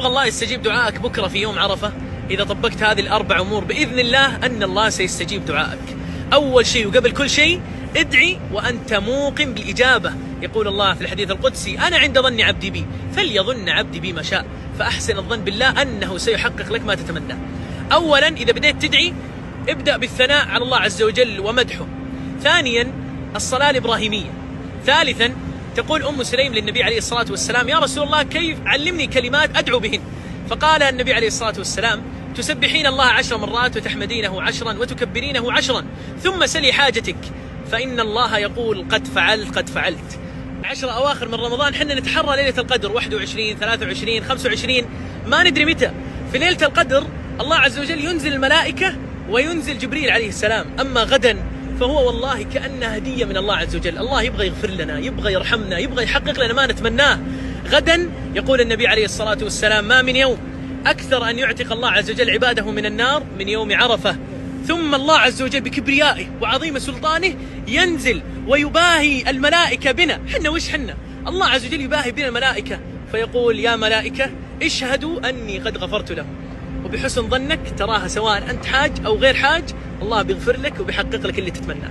تبغى الله يستجيب دعائك بكرة في يوم عرفة، إذا طبقت هذه الأربع أمور بإذن الله أن الله سيستجيب دعائك. أول شيء وقبل كل شيء ادعي وأنت موقن بالإجابة. يقول الله في الحديث القدسي: أنا عند ظن عبدي بي فليظن عبدي بي ما شاء، فأحسن الظن بالله أنه سيحقق لك ما تتمنى. أولا إذا بديت تدعي ابدأ بالثناء على الله عز وجل ومدحه. ثانيا الصلاة الإبراهيمية. ثالثا تقول أم سليم للنبي عليه الصلاة والسلام: يا رسول الله كيف علمني كلمات أدعو بهن؟ فقال النبي عليه الصلاة والسلام: تسبحين الله 10 مرات وتحمدينه 10 وتكبرينه 10 ثم سلي حاجتك فإن الله يقول قد فعلت قد فعلت. 10 أواخر من رمضان حنا نتحرى ليلة القدر 21 23 25 ما ندري متى. في ليلة القدر الله عز وجل ينزل الملائكة وينزل جبريل عليه السلام. أما غدا فهو والله كأنها هدية من الله عز وجل. الله يبغى يغفر لنا، يبغى يرحمنا، يبغى يحقق لنا ما نتمناه. غدا يقول النبي عليه الصلاة والسلام: ما من يوم أكثر أن يعتق الله عز وجل عباده من النار من يوم عرفة. ثم الله عز وجل بكبريائه وعظيم سلطانه ينزل ويباهي الملائكة بنا. حنا وش حنا؟ الله عز وجل يباهي بنا الملائكة فيقول: يا ملائكة اشهدوا أني قد غفرت له. وبحسن ظنك تراها سواء أنت حاج أو غير حاج الله بيغفر لك وبيحقق لك اللي تتمناه.